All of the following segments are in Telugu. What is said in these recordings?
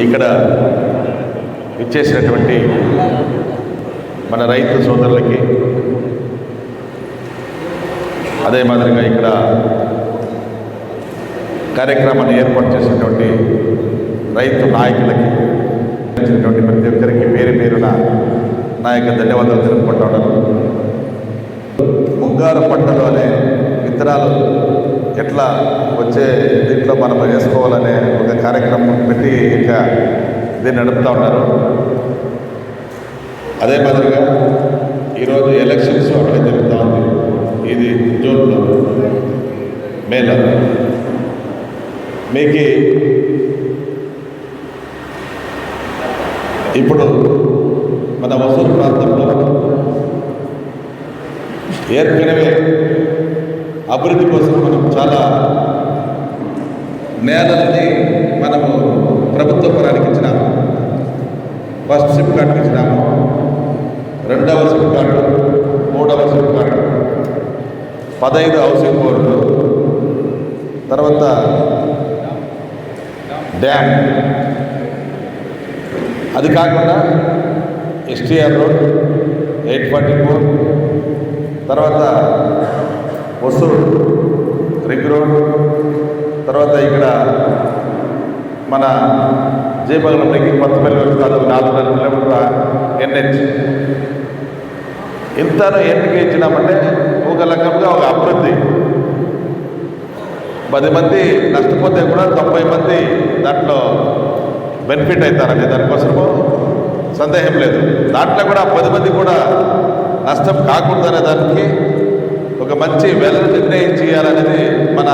ఇక్కడ ఇచ్చేసినటువంటి మన రైతు సోదరులకి, అదే మాదిరిగా ఇక్కడ కార్యక్రమాన్ని ఏర్పాటు చేసినటువంటి రైతు నాయకులకి, ప్రతి ఒక్కరికి పేరు పేరున నా యొక్క ధన్యవాదాలు తెలుపుకుంటా ఉన్నాను. ముంగారు పంటలు అనే విత్తనాలు ఎట్లా వచ్చే దీంట్లో మనం వేసుకోవాలనే ఒక కార్యక్రమం పెట్టి ఇంకా దీన్ని నడుపుతూ ఉన్నారు. అదే మాదిరిగా ఈరోజు ఎలక్షన్స్ అక్కడే జరుగుతూ ఉంది. ఇది జూన్లో, మేలో. మీకు ఇప్పుడు మన వసూలు ప్రాంతంలో ఏర్పడినవే అభివృద్ధి కోసం మనం చాలా నేలల్ని మనము ప్రభుత్వ పరానికి ఇచ్చినాము. ఫస్ట్ సిప్ కార్డుకి ఇచ్చినాము, రెండవ సిప్ కార్డు, మూడవ సిప్ కార్డు, 15 హౌసింగ్ బోర్డులు, తర్వాత డ్యామ్, అది కాకుండా ఎస్టీఆర్ రోడ్ 844, తర్వాత వసూరు రింగ్ రోడ్, తర్వాత ఇక్కడ మన జయమగళం దగ్గర కొత్తపల్లి వరకు కాదు 4.5 కిలోమీటర్ల NH. ఇంతను ఎందుకు ఇచ్చినామంటే ఒక రకంగా ఒక అభివృద్ధి. 10 మంది నష్టపోతే కూడా 90 మంది దాంట్లో బెనిఫిట్ అవుతారనే దానికోసము సందేహం లేదు. దాంట్లో కూడా 10 మంది కూడా నష్టం కాకూడదనే దానికి ఒక మంచి వెలను నిర్ణయం చేయాలనేది మన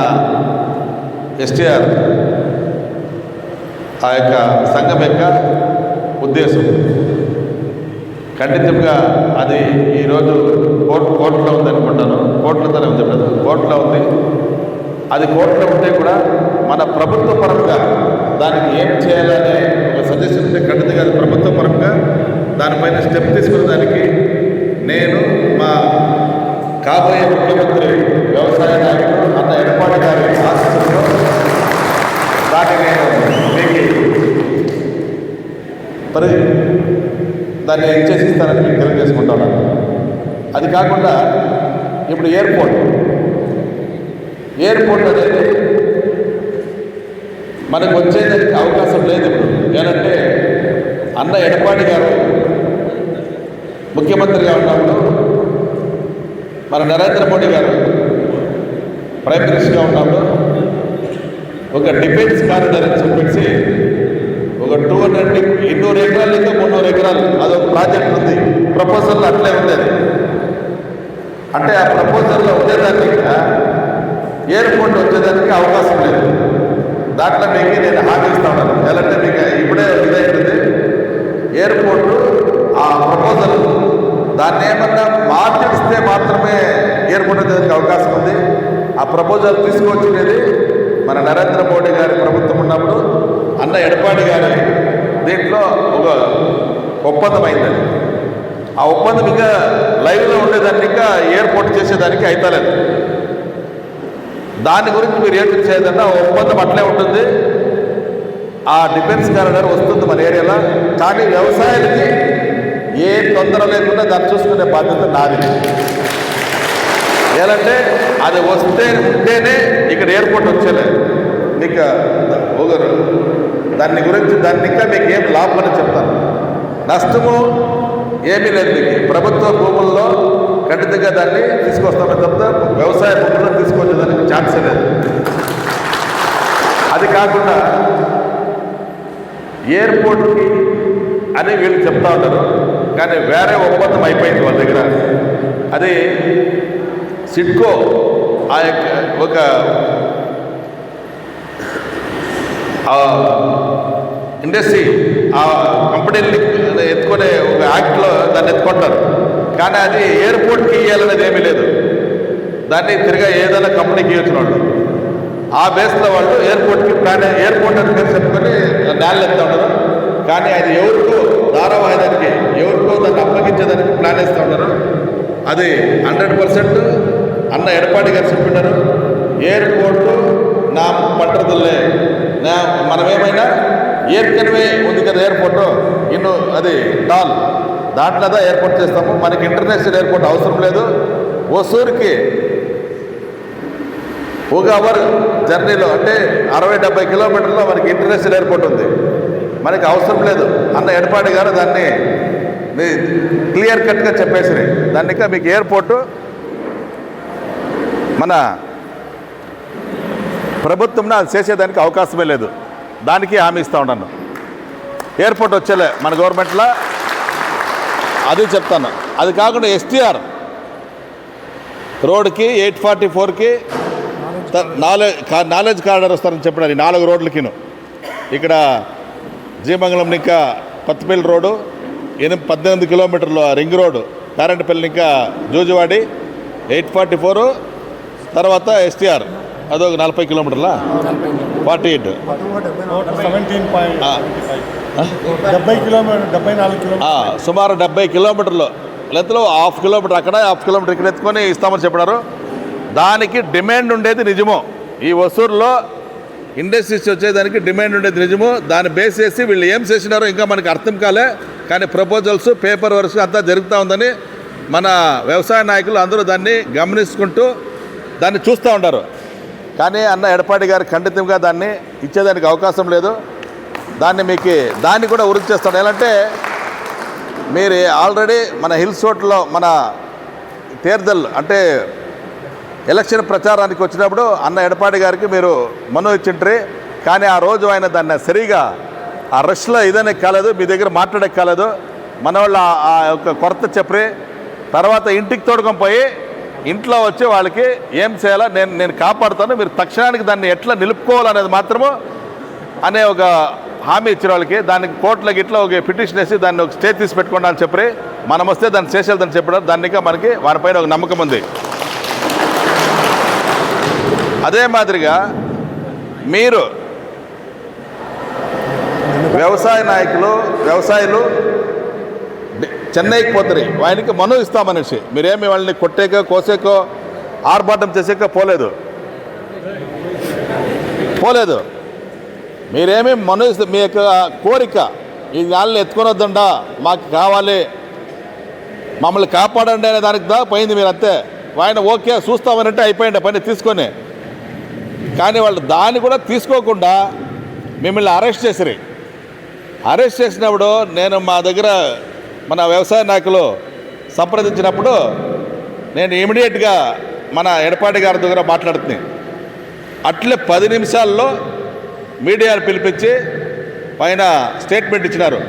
ఎస్టీఆర్ ఆ యొక్క సంఘం యొక్క ఉద్దేశం. ఖండితంగా అది ఈరోజు కోర్టులో ఉంది అనుకుంటాను. కోర్టులతోనే ఉంది, కోర్టులో ఉంది. అది కోర్టులో ఉంటే కూడా మన ప్రభుత్వ పరంగా దానికి ఏం చేయాలనే ఒక సజెషన్ ఉంటే ఖండితంగా అది ప్రభుత్వ పరంగా దానిపైన స్టెప్ తీసుకునే దానికి నేను మా కాబోయే ముఖ్యమంత్రి వ్యవసాయ నాయకుడు అన్న ఎడపాటి గారి ఆశీస్సులతో దాన్ని నేను మీకు దాన్ని ఇచ్చేసిస్తానని మీకు తెలియజేసుకుంటాను. అది కాకుండా ఇప్పుడు ఎయిర్పోర్ట్ అనేది మనకు వచ్చేదానికి అవకాశం లేదు ఇప్పుడు. ఏంటంటే అన్న ఎడపాటి గారు ముఖ్యమంత్రిగా ఉన్నప్పుడు మన నరేంద్ర మోడీ గారు ప్రైమ్ మినిస్టర్గా ఉన్నప్పుడు ఒక డిఫెన్స్ కారిడార్ అని చెప్పేసి ఒక 200 ఎకరాలు ఇంకా 300 ఎకరాలు అదొక ప్రాజెక్ట్ ఉంది. ప్రపోజల్లో అట్లే ఉండేది. అంటే ఆ ప్రపోజల్లో ఉండేదానికి ఎయిర్పోర్ట్ వచ్చేదానికి అవకాశం లేదు. దాంట్లో మీకు నేను హామీ ఇస్తా ఉన్నాను. ఎలాంటి మీకు ఇప్పుడే ఇదైతుంది ఎయిర్పోర్టు. ఆ ప్రపోజల్ దాన్ని ఏమన్నా మార్చిస్తే మాత్రమే ఎయిర్పోర్ట్ వచ్చేదానికి అవకాశం ఉంది. ఆ ప్రపోజల్ తీసుకొచ్చినది మన నరేంద్ర మోడీ గారి ప్రభుత్వం ఉన్నప్పుడు అన్న ఎడపాడి గారి దీంట్లో ఒక ఒప్పందం అయిందని. ఆ ఒప్పందం ఇంకా లైవ్లో ఉండేదాన్ని ఇంకా ఏర్పాటు చేసేదానికి అయితలేదు. దాని గురించి మీరు ఏం చేయదన్నా ఒప్పందం అట్లే ఉంటుంది. ఆ డిఫెన్స్ కారిడార్ వస్తుంది మన ఏరియాలో. కానీ వ్యవసాయానికి ఏ తొందర లేకుండా దాన్ని చూసుకునే బాధ్యత నాది. ఏదంటే అది ఉంటేనే ఇక్కడ ఎయిర్పోర్ట్ వచ్చేలేదు. మీకు ఒకరు దాన్ని గురించి ఇంకా మీకు ఏం లాభం అని చెప్తాను. నష్టము ఏమీ లేదు మీకు. ప్రభుత్వ భూముల్లో ఖండితంగా దాన్ని తీసుకొస్తామని తప్ప వ్యవసాయ భూముల్లో తీసుకొచ్చేదానికి ఛాన్సే లేదు. అది కాకుండా ఎయిర్పోర్ట్కి అని వీళ్ళు చెప్తా ఉంటారు, కానీ వేరే ఒప్పందం అయిపోయింది వాళ్ళ దగ్గర. అది సిడ్కో ఆ యొక్క ఒక ఇండస్ట్రీ ఆ కంపెనీని ఎత్తుకునే ఒక యాక్ట్లో దాన్ని ఎత్తుకుంటారు. కానీ అది ఎయిర్పోర్ట్కి ఇవ్వాలనేది ఏమీ లేదు. దాన్ని తిరిగా ఏదైనా కంపెనీకి ఇవ్వచ్చు వాళ్ళు. ఆ బేస్లో వాళ్ళు ఎయిర్పోర్ట్ అని పేరు చెప్పుకొని న్యాలు ఎత్తా ఉంటారు. కానీ అది ఎవరికో ధారావాహిదానికి ఎవరికో దాన్ని అప్పగించేదానికి ప్లాన్ వేస్తూ ఉంటారు. అది 100% అన్న ఎడపాడి గారు చెప్పినారు. ఎయిర్పోర్టు నా పట్టదులే, మనమేమైనా ఏర్కన్వే ఉంది కదా ఎయిర్పోర్టు ఇನ್ನು అది దాంట్లో ఎయిర్పోర్ట్ చేస్తాము. మనకి ఇంటర్నేషనల్ ఎయిర్పోర్ట్ అవసరం లేదు. ఒసూరుకి 1 అవర్ జర్నీలో అంటే 60-70 కిలోమీటర్లో మనకి ఇంటర్నేషనల్ ఎయిర్పోర్ట్ ఉంది. మనకి అవసరం లేదు అన్న ఎడపాడి గారు దాన్ని క్లియర్ కట్గా చెప్పేసి దాన్ని ఇంకా మీకు ఎయిర్పోర్టు మన ప్రభుత్వం అది చేసేదానికి అవకాశమే లేదు. దానికి హామీ ఇస్తూ ఉన్నాను. ఎయిర్పోర్ట్ వచ్చేలే మన గవర్నమెంట్లో అది చెప్తాను. అది కాకుండా ఎస్టీఆర్ రోడ్కి 844కి నాలెడ్జ్ కారిడార్ వస్తారని చెప్పినారు. ఈ 4 రోడ్లకిను ఇక్కడ జీమంగళం ఇంకా పత్తిపల్లి రోడ్డు 18 కిలోమీటర్ల రింగ్ రోడ్డు పేరంటపల్లి ఇంకా జూజువాడి 844 తర్వాత ఎస్టీఆర్ అదొక 40 కిలోమీటర్ల 48 సుమారు 70 కిలోమీటర్లు లెంత్లో 1/2 కిలోమీటర్ అక్కడ 1/2 కిలోమీటర్ ఇక్కడ ఎత్తుకొని ఇస్తామని చెప్పినారు. దానికి డిమాండ్ ఉండేది నిజమో. ఈ ఒసూరులో ఇండస్ట్రీస్ వచ్చేదానికి డిమాండ్ ఉండేది నిజము. దాన్ని బేస్ చేసి వీళ్ళు ఏం చేసినారో ఇంకా మనకు అర్థం కాలే. కానీ ప్రపోజల్స్ పేపర్ వర్క్స్ అంతా జరుగుతూ ఉందని మన వ్యవసాయ నాయకులు అందరూ దాన్ని గమనించుకుంటూ దాన్ని చూస్తూ ఉంటారు. కానీ అన్న ఎడపాడి గారు ఖండితంగా దాన్ని ఇచ్చేదానికి అవకాశం లేదు. దాన్ని కూడా వృద్ధి చేస్తాడు. ఏంటంటే మీరు ఆల్రెడీ మన హిల్స్ రోడ్లో మన తేర్దల్ అంటే ఎలక్షన్ ప్రచారానికి వచ్చినప్పుడు అన్న ఎడపాడి గారికి మీరు మనో ఇచ్చింట్రి. కానీ ఆ రోజు ఆయన దాన్ని సరిగా ఆ రష్లో ఇదనే కాలేదు, మీ దగ్గర మాట్లాడక కాలేదు. మన వాళ్ళు ఆ యొక్క కొరత చెప్పి తర్వాత ఇంటికి తోడుకొని పోయి ఇంట్లో వచ్చి వాళ్ళకి ఏం చేయాలో నేను కాపాడుతాను, మీరు తక్షణానికి దాన్ని ఎట్లా నిలుపుకోవాలనేది మాత్రము అనే ఒక హామీ ఇచ్చిన వాళ్ళకి దానికి కోర్టులకి ఇట్లా ఒక పిటిషన్ వేసి దాన్ని ఒక స్టే తీసి పెట్టుకోండి అని చెప్పి మనం వస్తే దాన్ని చేసేదని చెప్పడం దానికి మనకి వారిపైన ఒక నమ్మకం ఉంది. అదే మాదిరిగా మీరు వ్యవసాయులు చెన్నైకి పోతారు, ఆయనకి మను ఇస్తామనేసి మీరేమి వాళ్ళని కొట్టేకో కోసేకో ఆర్భాటం చేసేకో పోలేదు. మీరేమి మను ఇస్తే మీ యొక్క కోరిక ఈ వాళ్ళని ఎత్తుకొని వద్దండా మాకు కావాలి మమ్మల్ని కాపాడండి అనే దానికి పోయింది. మీరు అంతే ఆయన ఓకే చూస్తామనంటే అయిపోయింది పని తీసుకొని. కానీ వాళ్ళు దాన్ని కూడా తీసుకోకుండా మిమ్మల్ని అరెస్ట్ చేసినప్పుడు నేను మా దగ్గర మన వ్యవసాయ నాయకులు సంప్రదించినప్పుడు నేను ఇమీడియట్గా మన ఎడపాడి గారి దగ్గర మాట్లాడుతుంది. అట్లే 10 నిమిషాల్లో మీడియాను పిలిపించి పైన స్టేట్మెంట్ ఇచ్చినారు.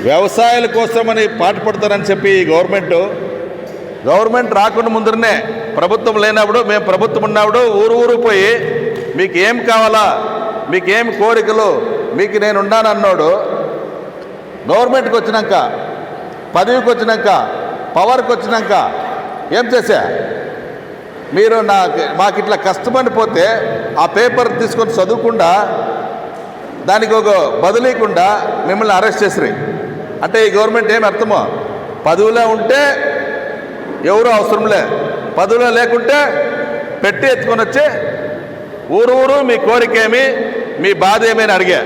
వ్యవసాయాల కోసమని పాటుపడతారని చెప్పి ఈ గవర్నమెంట్ రాకుండా ముందరనే ప్రభుత్వం లేనప్పుడు మేము ప్రభుత్వం ఉన్నప్పుడు ఊరు పోయి మీకు ఏం కావాలా, మీకు ఏం కోరికలు, మీకు నేను ఉన్నానన్నాడు. గవర్నమెంట్కి వచ్చినాక, పదవికి వచ్చినాక, పవర్కి వచ్చినాక ఏం చేశా? మీరు మాకు ఇట్లా కష్టమని పోతే ఆ పేపర్ తీసుకొని చదువుకుండా దానికి ఒక బదులీకుండా మిమ్మల్ని అరెస్ట్ చేసిరి. అంటే ఈ గవర్నమెంట్ ఏమి అర్థమో, పదవిలో ఉంటే ఎవరు అవసరంలే, పదవిలో లేకుంటే పెట్టి ఎత్తుకొని వచ్చి ఊరు మీ కోరికేమి, మీ బాధ ఏమని అడిగా.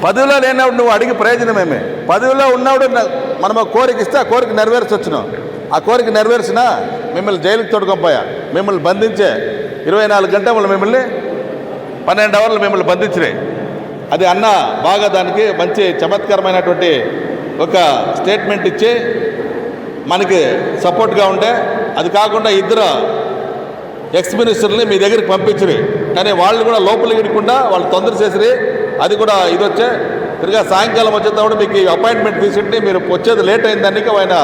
పదవిలో లేనప్పుడు నువ్వు అడిగి ప్రయోజనమేమి? పదవిలో ఉన్నప్పుడు మనం కోరిక ఇస్తే ఆ కోరిక నెరవేర్చొచ్చును. ఆ కోరిక నెరవేర్చినా మిమ్మల్ని జైలుకి తోడుకోపోయా, మిమ్మల్ని బంధించే 24 గంటలు మిమ్మల్ని 12 అవర్లు మిమ్మల్ని బంధించినాయి. అది అన్న బాగా దానికి మంచి చమత్కరమైనటువంటి ఒక స్టేట్మెంట్ ఇచ్చి మనకి సపోర్ట్గా ఉండే. అది కాకుండా 2 ఎక్స్ మినిస్టర్ని మీ దగ్గరికి పంపించిరి. కానీ వాళ్ళు కూడా లోపలికి ఇడకుండా వాళ్ళు తొందర చేసిరి. అది కూడా ఇది వచ్చే తిరిగా సాయంకాలం వచ్చేటప్పుడు మీకు అపాయింట్మెంట్ తీసుకుంటే మీరు వచ్చేది లేట్ అయిన దానిక ఆయన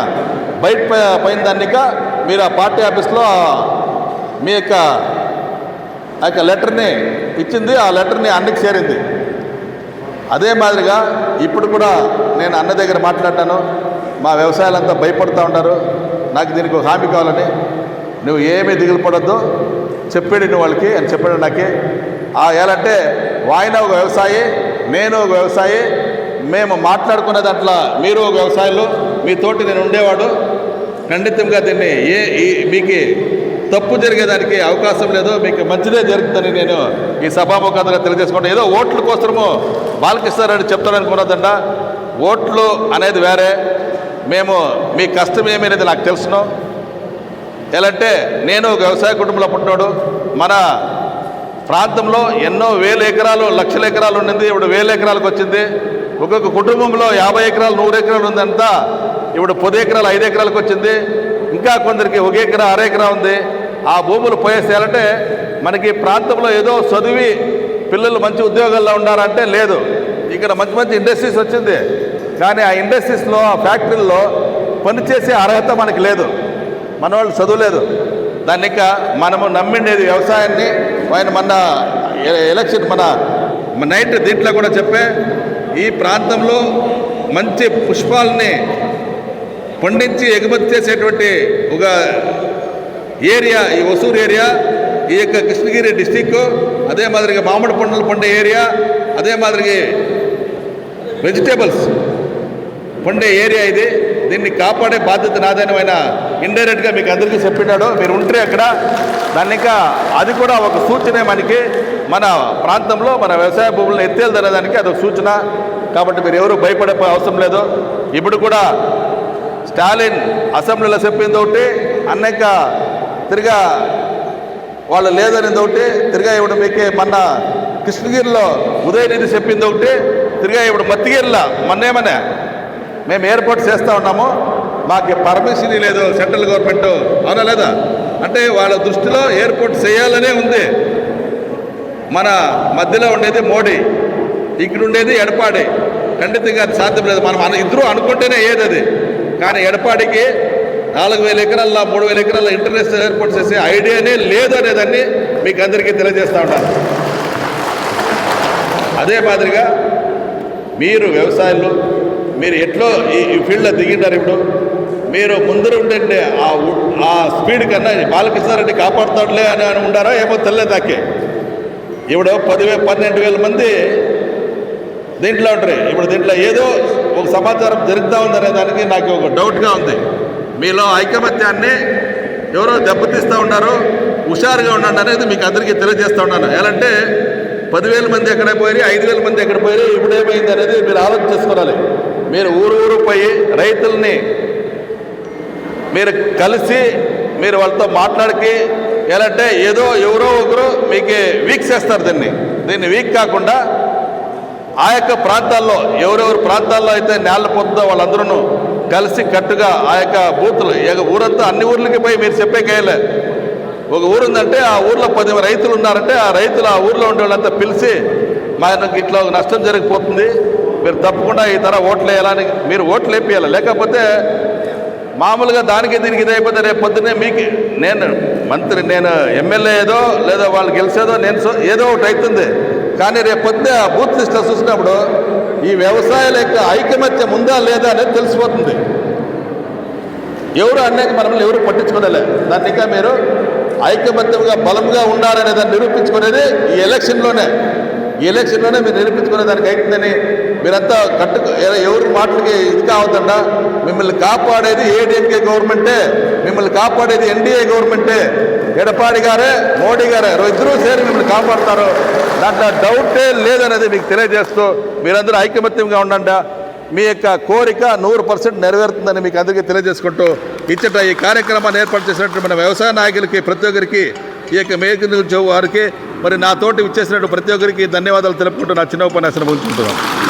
బయట పోయిన దానిక మీరు ఆ పార్టీ ఆఫీస్లో మీ యొక్క లెటర్ని ఇచ్చింది. ఆ లెటర్ని అన్నకి చేరింది. అదే మాదిరిగా ఇప్పుడు కూడా నేను అన్న దగ్గర మాట్లాడాను. మా వ్యవసాయాలంతా భయపడుతూ ఉంటారు, నాకు దీనికి ఒక హామీ కావాలని. నువ్వు ఏమీ దిగులు పడొద్దు చెప్పాడు నువ్వు వాళ్ళకి అని చెప్పాడు నాకే. ఎలాంటే ఆయన ఒక వ్యవసాయి, నేను ఒక వ్యవసాయి, మేము మాట్లాడుకున్న దాంట్లో మీరు ఒక వ్యవసాయంలో మీతోటి నేను ఉండేవాడు. ఖండితంగా దీన్ని మీకు తప్పు జరిగేదానికి అవకాశం లేదు. మీకు మంచిదే జరుగుతుందని నేను ఈ సభాముఖంగా తెలియజేసుకుంటాను. ఏదో ఓట్ల కోసము బాలకృష్ణారెడ్డి చెప్తారనుకున్నదంట. ఓట్లు అనేది వేరే, మేము మీ కష్టం ఏమి అనేది నాకు తెలుసును. ఎలాంటే నేను ఒక వ్యవసాయ కుటుంబంలో పుట్టినోడు. మన ప్రాంతంలో ఎన్నో వేల ఎకరాలు, లక్షల ఎకరాలు ఉండింది, ఇప్పుడు 1000 ఎకరాలకు వచ్చింది. ఒక్కొక్క కుటుంబంలో 50 ఎకరాలు, 100 ఎకరాలు ఉందంతా ఇప్పుడు 10 ఎకరాలు, 5 ఎకరాలకు వచ్చింది. ఇంకా కొందరికి 1 ఎకరా, అర ఎకరా ఉంది. ఆ భూములు పోయేసేయాలంటే మనకి ప్రాంతంలో ఏదో చదివి పిల్లలు మంచి ఉద్యోగాల్లో ఉన్నారంటే లేదు. ఇక్కడ మంచి మంచి ఇండస్ట్రీస్ వచ్చింది, కానీ ఆ ఇండస్ట్రీస్లో, ఆ ఫ్యాక్టరీల్లో పనిచేసే అర్హత మనకి లేదు. మన వాళ్ళు చదువులేదు. దాన్ని ఇంకా మనము నమ్మిండేది వ్యవసాయాన్ని. ఆయన మన ఎలక్షన్ మన నైట్ దీంట్లో కూడా చెప్పే, ఈ ప్రాంతంలో మంచి పుష్పాలని పండించి ఎగుమతి చేసేటువంటి ఒక ఏరియా ఈ ఒసూరు ఏరియా, ఈ యొక్క కృష్ణగిరి డిస్టిక్, అదే మాదిరిగా మామిడి పండ్లు పండే ఏరియా, అదే మాదిరిగా వెజిటేబుల్స్ పండే ఏరియా ఇది. దీన్ని కాపాడే బాధ్యత నాదని ఆయన ఇండైరెక్ట్గా మీకు అందరికీ చెప్పినాడు. మీరు ఉంటే అక్కడ దాన్ని ఇంకా అది కూడా ఒక సూచనే మనకి. మన ప్రాంతంలో మన వ్యవసాయ భూములను ఎత్తేదనేదానికి అదొక సూచన. కాబట్టి మీరు ఎవరు భయపడే అవసరం లేదు. ఇప్పుడు కూడా స్టాలిన్ అసెంబ్లీలో చెప్పింది ఒకటి, అన్నిక తిరిగా వాళ్ళు లేదనేది ఒకటి, తిరిగా ఇప్పుడు మీకే మొన్న కృష్ణగిరిలో ఉదయనిధి చెప్పింది ఒకటి, తిరిగా ఇప్పుడు మత్తిగిరిలో మొన్నేమనే మేము ఏర్పాటు చేస్తూ ఉన్నాము, మాకు పర్మిషన్ లేదు సెంట్రల్ గవర్నమెంట్, అవునా లేదా? అంటే వాళ్ళ దృష్టిలో ఏర్పాటు చేయాలనే ఉంది. మన మధ్యలో ఉండేది మోడీ, ఇక్కడ ఉండేది ఎడపాడి. ఖండితంగా అది సాధ్యం లేదు. మనం ఇద్దరు అనుకుంటేనే ఏది అది. కానీ ఎడపాడికి 4000 ఎకరాల్లో 3000 ఎకరాల్లో ఇంటర్నేషనల్ ఏర్పాటు చేసే ఐడియానే లేదు అనేదాన్ని మీకు అందరికీ తెలియజేస్తూ ఉంటాను. అదే మాదిరిగా మీరు వ్యవసాయంలో మీరు ఎట్లో ఈ ఫీల్డ్లో దిగింటారు. ఇప్పుడు మీరు ముందర ఉండే ఆ స్పీడ్ కన్నా బాలకృష్ణారెడ్డి కాపాడుతాడులే అని ఉండారా ఏమో తెలియదాకే. ఇప్పుడు 12,000 మంది దీంట్లో ఉంటారు. ఇప్పుడు దీంట్లో ఏదో ఒక సమాచారం జరుగుతూ ఉందనే దానికి నాకు ఒక డౌట్గా ఉంది. మీలో ఐకమత్యాన్ని ఎవరో దెబ్బతీస్తూ ఉన్నారు, హుషారుగా ఉండండి అనేది మీకు అందరికీ తెలియజేస్తూ ఉన్నాను. ఎలా అంటే 10,000 మంది ఎక్కడ పోయి, 5,000 మంది ఎక్కడ పోయి, ఇప్పుడు ఏమైంది అనేది మీరు ఆలోచన చేసుకోవాలి. మీరు ఊరు పోయి రైతుల్ని మీరు కలిసి మీరు వాళ్ళతో మాట్లాడికి, ఎలా అంటే ఏదో ఎవరో ఒకరు మీకు వీక్ చేస్తారు. దీన్ని వీక్ కాకుండా ఆ యొక్క ప్రాంతాల్లో ఎవరెవరు ప్రాంతాల్లో అయితే నేల పొందుతో వాళ్ళందరూ కలిసి కట్టుగా ఆ యొక్క బూతులు ఊరంతా అన్ని ఊర్లకి పోయి మీరు చెప్పేకేయలే. ఒక ఊరు ఉందంటే ఆ ఊర్లో 10 రైతులు ఉన్నారంటే ఆ రైతులు ఆ ఊర్లో ఉండే వాళ్ళంతా పిలిచి మనకి ఇట్లా నష్టం జరిగిపోతుంది, మీరు తప్పకుండా ఈ తర ఓట్లు వేయాలని మీరు ఓట్లు వేపియాలి. లేకపోతే మామూలుగా దానికి దీనికి ఇదైపోతే రేపు పొద్దున్నే మీకు నేను మంత్రి, నేను ఎమ్మెల్యే ఏదో లేదా వాళ్ళు గెలిచేదో నేను ఏదో ఒకటి అవుతుంది. కానీ రేపు పొద్దున్నే ఆ బూత్ లిస్ట్లో చూసినప్పుడు ఈ వ్యవసాయాల యొక్క ఐకమత్యం ఉందా లేదా అనేది తెలిసిపోతుంది. ఎవరు అనేక మనల్ని ఎవరు పట్టించుకోలే. దాన్ని ఇంకా మీరు ఐకమత్యంగా బలంగా ఉండాలనే దాన్ని నిరూపించుకునేది ఈ ఎలక్షన్లోనే మీరు నిరూపించుకునే దానికి అవుతుందని మీరంతా ఎవరి మాటలకి ఇది కావద్దండా. మిమ్మల్ని కాపాడేది ఏడీఎంకే గవర్నమెంటే, మిమ్మల్ని కాపాడేది ఎన్డీఏ గవర్నమెంటే. ఎడపాడి గారే మోడీ గారే ఇద్దరూ సేరి మిమ్మల్ని కాపాడుతారు. దాంట్లో డౌటే లేదనేది మీకు తెలియజేస్తూ మీరందరూ ఐకమత్యంగా ఉండండి. మీ యొక్క కోరిక 100% నెరవేరుతుందని మీకు అందరికీ తెలియజేసుకుంటూ ఇచ్చట ఈ కార్యక్రమాన్ని ఏర్పాటు చేసినట్టు మన వ్యవసాయ నాయకులకి ప్రతి ఒక్కరికి, ఈ యొక్క మేకను వారికి, మరి నా తోటి ఇచ్చేసినట్టు ప్రతి ఒక్కరికి ధన్యవాదాలు తెలుపుకుంటూ నా చిన్న ఉపన్యాసం ముగించుకుంటున్నాను.